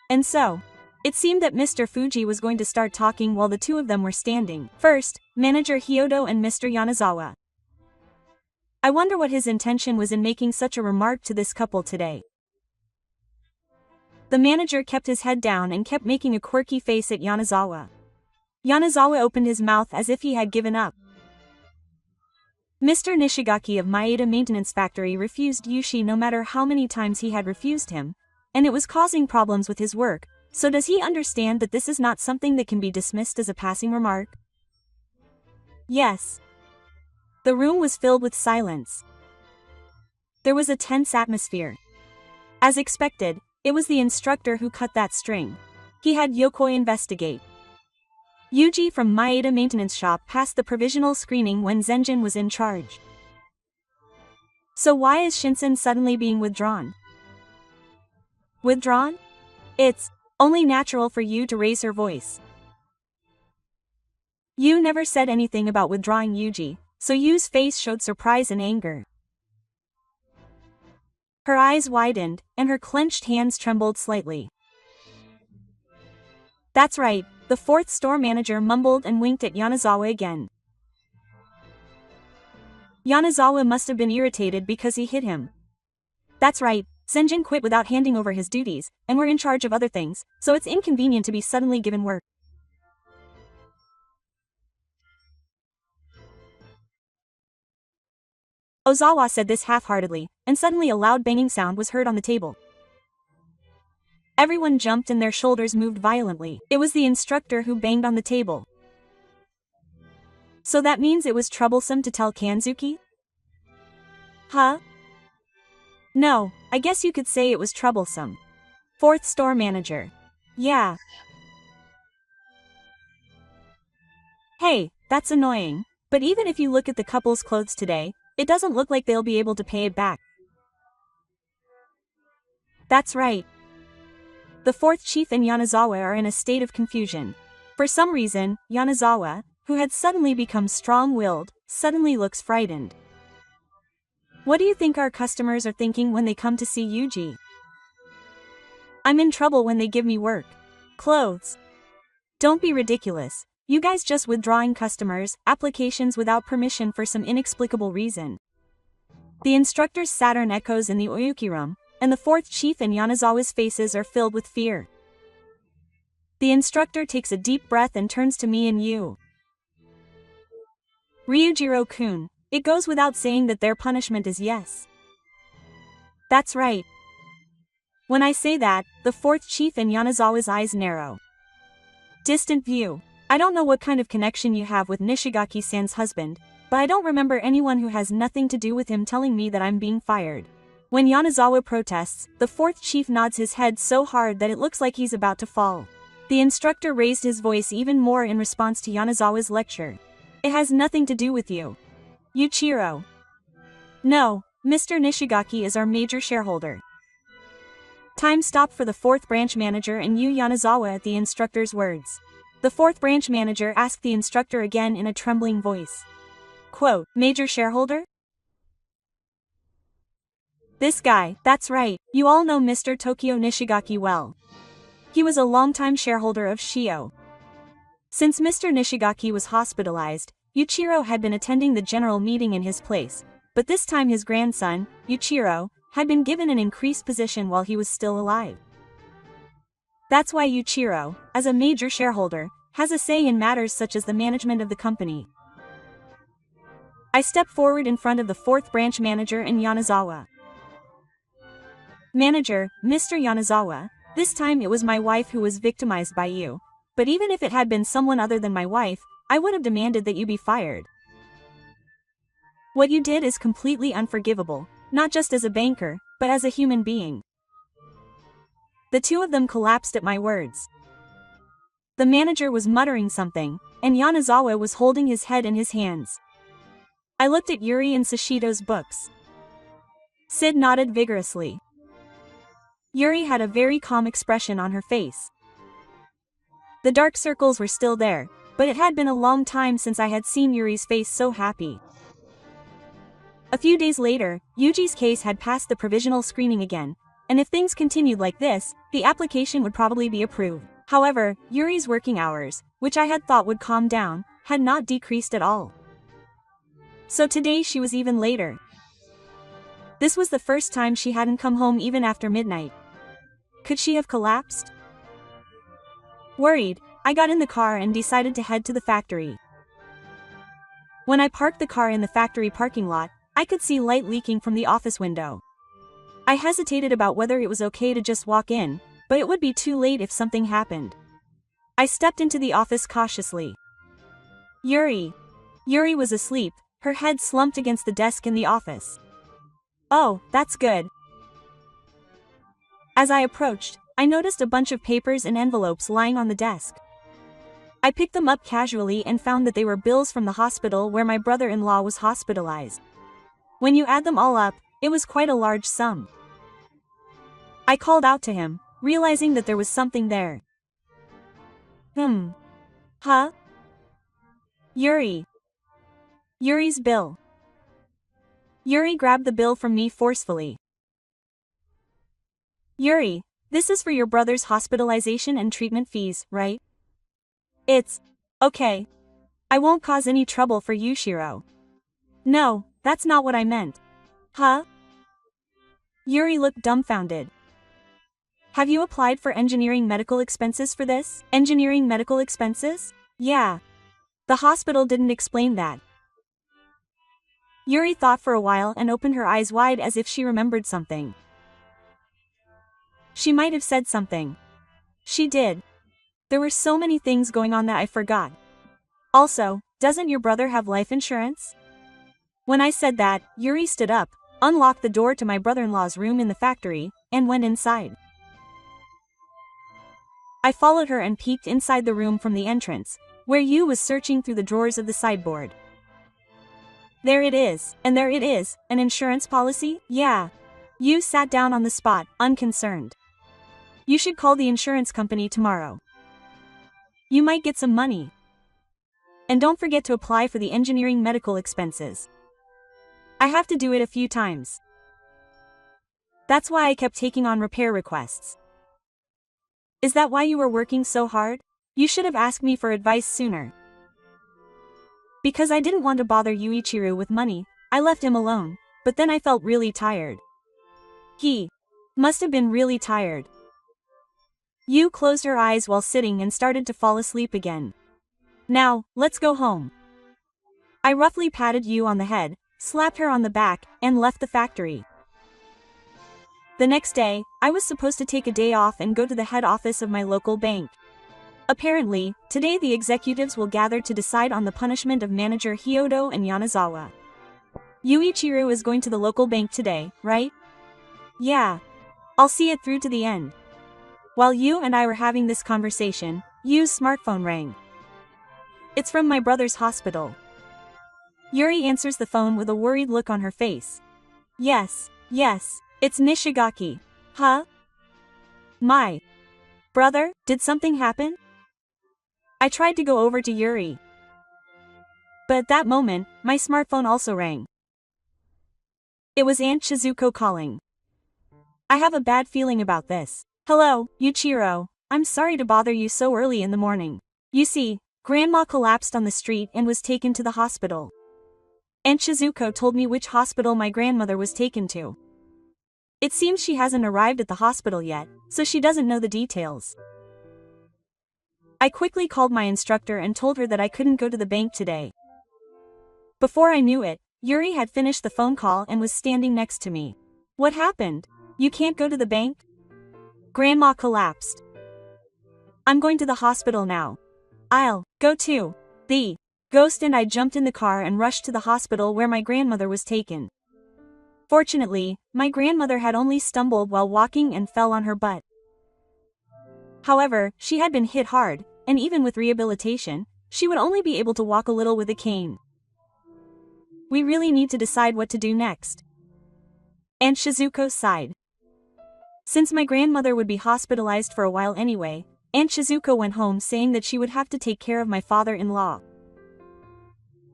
And so, it seemed that Mr. Fuji was going to start talking while the two of them were standing. First, manager Hyodo and Mr. Yanazawa. I wonder what his intention was in making such a remark to this couple today. The manager kept his head down and kept making a quirky face at Yanazawa. Yanazawa opened his mouth as if he had given up. Mr. Nishigaki of Maeda Maintenance Factory refused Yushi no matter how many times he had refused him, and it was causing problems with his work, so does he understand that this is not something that can be dismissed as a passing remark? Yes. The room was filled with silence. There was a tense atmosphere. As expected, it was the instructor who cut that string. He had Yokoi investigate. Yuji from Maeda Maintenance Shop passed the provisional screening when Zenjin was in charge. So why is Shinsen suddenly being withdrawn? Withdrawn? It's only natural for you to raise her voice. Yu never said anything about withdrawing Yuji, so Yu's face showed surprise and anger. Her eyes widened, and her clenched hands trembled slightly. That's right, the fourth store manager mumbled and winked at Yanazawa again. Yanazawa must have been irritated because he hit him. That's right, Zenjin quit without handing over his duties, and we're in charge of other things, so it's inconvenient to be suddenly given work. Ozawa said this half-heartedly, and suddenly a loud banging sound was heard on the table. Everyone jumped and their shoulders moved violently. It was the instructor who banged on the table. So that means it was troublesome to tell Kanzuki? Huh? No, I guess you could say it was troublesome. Fourth store manager. Yeah. Hey, that's annoying. But even if you look at the couple's clothes today, it doesn't look like they'll be able to pay it back. That's right. The fourth chief and Yanazawa are in a state of confusion. For some reason, Yanazawa, who had suddenly become strong-willed, suddenly looks frightened. What do you think our customers are thinking when they come to see Yuji? I'm in trouble when they give me work. Clothes. Don't be ridiculous. You guys just withdrawing customers' applications without permission for some inexplicable reason. The instructor's Saturn echoes in the Oyuki room, and the fourth chief and Yanazawa's faces are filled with fear. The instructor takes a deep breath and turns to me and you. Ryujiro-kun, it goes without saying that their punishment is yes. That's right. When I say that, the fourth chief and Yanazawa's eyes narrow. Distant view. I don't know what kind of connection you have with Nishigaki-san's husband, but I don't remember anyone who has nothing to do with him telling me that I'm being fired. When Yanazawa protests, the fourth chief nods his head so hard that it looks like he's about to fall. The instructor raised his voice even more in response to Yanazawa's lecture. It has nothing to do with you. Yuichiro. No, Mr. Nishigaki is our major shareholder. Time stopped for the fourth branch manager and Yu Yanazawa at the instructor's words. The fourth branch manager asked the instructor again in a trembling voice. Quote, major shareholder? This guy, that's right, you all know Mr. Tokyo Nishigaki well. He was a longtime shareholder of Shio. Since Mr. Nishigaki was hospitalized, Yuichiro had been attending the general meeting in his place, but this time his grandson, Yuichiro, had been given an increased position while he was still alive. That's why Yuichiro, as a major shareholder, has a say in matters such as the management of the company. I step forward in front of the fourth branch manager and Yanazawa. Manager, Mr. Yanazawa, this time it was my wife who was victimized by you, but even if it had been someone other than my wife, I would have demanded that you be fired. What you did is completely unforgivable, not just as a banker, but as a human being. The two of them collapsed at my words. The manager was muttering something, and Yanazawa was holding his head in his hands. I looked at Yuri and Sashido's books. Sid nodded vigorously. Yuri had a very calm expression on her face. The dark circles were still there, but it had been a long time since I had seen Yuri's face so happy. A few days later, Yuji's case had passed the provisional screening again, and if things continued like this, the application would probably be approved. However, Yuri's working hours, which I had thought would calm down, had not decreased at all. So today she was even later. This was the first time she hadn't come home even after midnight. Could she have collapsed? Worried, I got in the car and decided to head to the factory. When I parked the car in the factory parking lot, I could see light leaking from the office window. I hesitated about whether it was okay to just walk in, but it would be too late if something happened. I stepped into the office cautiously. Yuri. Yuri was asleep, her head slumped against the desk in the office. Oh, that's good. As I approached, I noticed a bunch of papers and envelopes lying on the desk. I picked them up casually and found that they were bills from the hospital where my brother-in-law was hospitalized. When you add them all up, it was quite a large sum. I called out to him, realizing that there was something there. Huh? Yuri. Yuri's bill. Yuri grabbed the bill from me forcefully. Yuri, this is for your brother's hospitalization and treatment fees, right? It's okay. I won't cause any trouble for you, Shiro. No, that's not what I meant. Huh? Yuri looked dumbfounded. Have you applied for engineering medical expenses for this? Engineering medical expenses? Yeah. The hospital didn't explain that. Yuri thought for a while and opened her eyes wide as if she remembered something. She might have said something. She did. There were so many things going on that I forgot. Also, doesn't your brother have life insurance? When I said that, Yuri stood up, unlocked the door to my brother-in-law's room in the factory, and went inside. I followed her and peeked inside the room from the entrance, where Yu was searching through the drawers of the sideboard. There it is, and there it is, an insurance policy? Yeah. Yu sat down on the spot, unconcerned. You should call the insurance company tomorrow. You might get some money. And don't forget to apply for the engineering medical expenses. I have to do it a few times. That's why I kept taking on repair requests. Is that why you were working so hard? You should have asked me for advice sooner. Because I didn't want to bother Yuichiro with money, I left him alone, but then I felt really tired. He must have been really tired. Yu closed her eyes while sitting and started to fall asleep again. Now, let's go home. I roughly patted Yu on the head, slapped her on the back, and left the factory. The next day, I was supposed to take a day off and go to the head office of my local bank. Apparently, today the executives will gather to decide on the punishment of manager Hyodo and Yanazawa. Yuichiro is going to the local bank today, right? Yeah. I'll see it through to the end. While Yu and I were having this conversation, Yu's smartphone rang. It's from my brother's hospital. Yuri answers the phone with a worried look on her face. Yes, it's Nishigaki. Huh? My brother, did something happen? I tried to go over to Yuri. But at that moment, my smartphone also rang. It was Aunt Shizuko calling. I have a bad feeling about this. Hello, Yuichiro. I'm sorry to bother you so early in the morning. You see, Grandma collapsed on the street and was taken to the hospital. Aunt Shizuko told me which hospital my grandmother was taken to. It seems she hasn't arrived at the hospital yet, so she doesn't know the details. I quickly called my instructor and told her that I couldn't go to the bank today. Before I knew it, Yuri had finished the phone call and was standing next to me. What happened? You can't go to the bank? Grandma collapsed. I'm going to the hospital now. I'll go too. The ghost and I jumped in the car and rushed to the hospital where my grandmother was taken. Fortunately, my grandmother had only stumbled while walking and fell on her butt. However, she had been hit hard, and even with rehabilitation, she would only be able to walk a little with a cane. We really need to decide what to do next. Aunt Shizuko sighed. Since my grandmother would be hospitalized for a while anyway, Aunt Shizuko went home saying that she would have to take care of my father-in-law.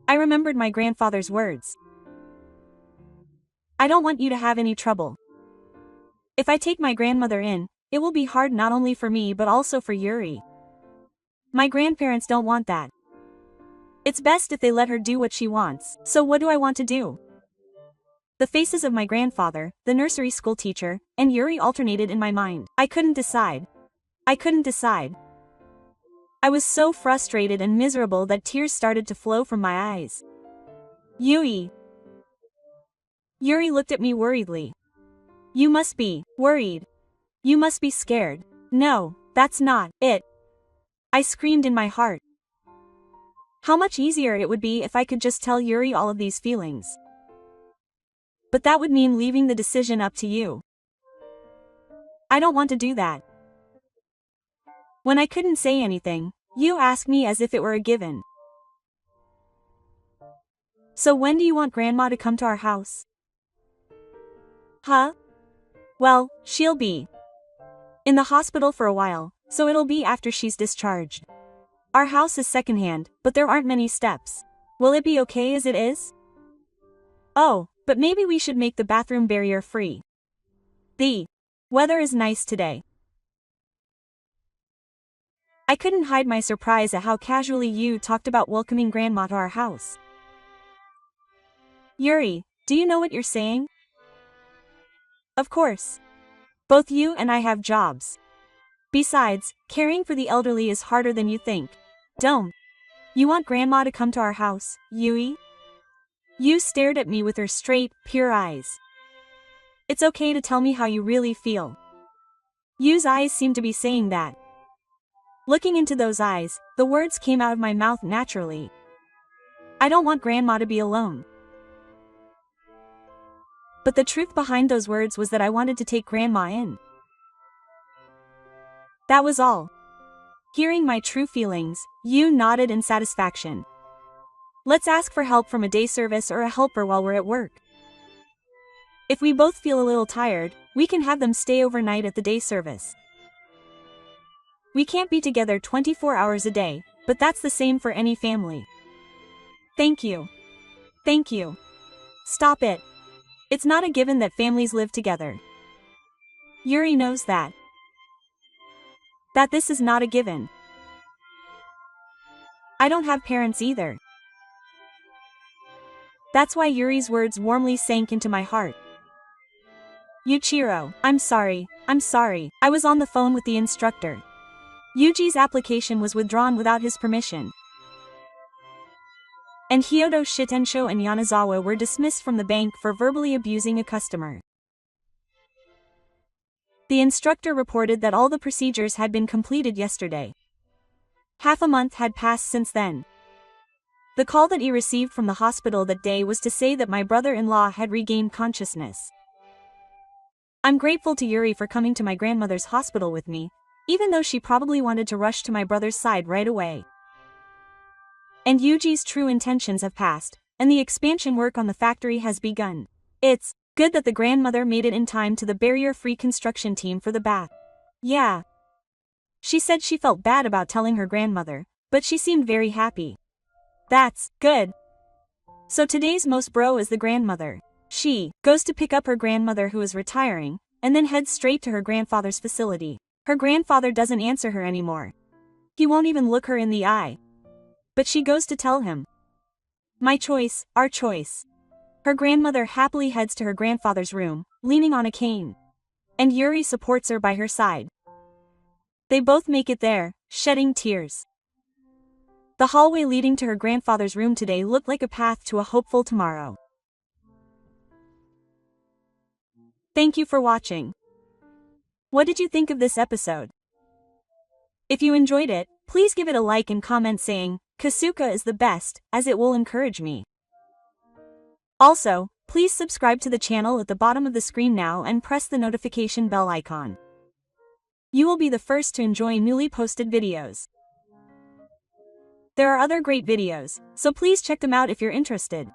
I remembered my grandfather's words. I don't want you to have any trouble. If I take my grandmother in, it will be hard not only for me but also for Yuri. My grandparents don't want that. It's best if they let her do what she wants. So what do I want to do? The faces of my grandfather, the nursery school teacher, and Yuri alternated in my mind. I couldn't decide. I was so frustrated and miserable that tears started to flow from my eyes. Yui. Yuri looked at me worriedly. You must be worried. You must be scared. No, that's not it. I screamed in my heart. How much easier it would be if I could just tell Yuri all of these feelings. But that would mean leaving the decision up to you. I don't want to do that. When I couldn't say anything, you asked me as if it were a given. So when do you want Grandma to come to our house? Huh? Well, she'll be in the hospital for a while, so it'll be after she's discharged. Our house is secondhand, but there aren't many steps. Will it be okay as it is? Oh, but maybe we should make the bathroom barrier free. The weather is nice today. I couldn't hide my surprise at how casually you talked about welcoming Grandma to our house. Yuri, do you know what you're saying? Of course. Both you and I have jobs. Besides, caring for the elderly is harder than you think. Don't you want Grandma to come to our house, Yui? You stared at me with her straight, pure eyes. It's okay to tell me how you really feel. Yu's eyes seemed to be saying that. Looking into those eyes, the words came out of my mouth naturally. I don't want Grandma to be alone. But the truth behind those words was that I wanted to take Grandma in. That was all. Hearing my true feelings, you nodded in satisfaction. Let's ask for help from a day service or a helper while we're at work. If we both feel a little tired, we can have them stay overnight at the day service. We can't be together 24 hours a day, but that's the same for any family. Thank you. Thank you. Stop it. It's not a given that families live together. Yuri knows that. That this is not a given. I don't have parents either. That's why Yuri's words warmly sank into my heart. Yuichiro, I'm sorry. I was on the phone with the instructor. Yuji's application was withdrawn without his permission. And Hyodo Shitensho and Yanazawa were dismissed from the bank for verbally abusing a customer. The instructor reported that all the procedures had been completed yesterday. Half a month had passed since then. The call that he received from the hospital that day was to say that my brother-in-law had regained consciousness. I'm grateful to Yuri for coming to my grandmother's hospital with me, even though she probably wanted to rush to my brother's side right away. And Yuji's true intentions have passed, and the expansion work on the factory has begun. It's good that the grandmother made it in time to the barrier-free construction team for the bath. Yeah. She said she felt bad about telling her grandmother, but she seemed very happy. That's good. So today's most bro is the grandmother. She goes to pick up her grandmother who is retiring, and then heads straight to her grandfather's facility. Her grandfather doesn't answer her anymore. He won't even look her in the eye. But she goes to tell him. My choice, our choice. Her grandmother happily heads to her grandfather's room, leaning on a cane. And Yuri supports her by her side. They both make it there, shedding tears. The hallway leading to her grandfather's room today looked like a path to a hopeful tomorrow. Thank you for watching. What did you think of this episode? If you enjoyed it, please give it a like and comment saying, Kasuka is the best, as it will encourage me. Also, please subscribe to the channel at the bottom of the screen now and press the notification bell icon. You will be the first to enjoy newly posted videos. There are other great videos, so please check them out if you're interested.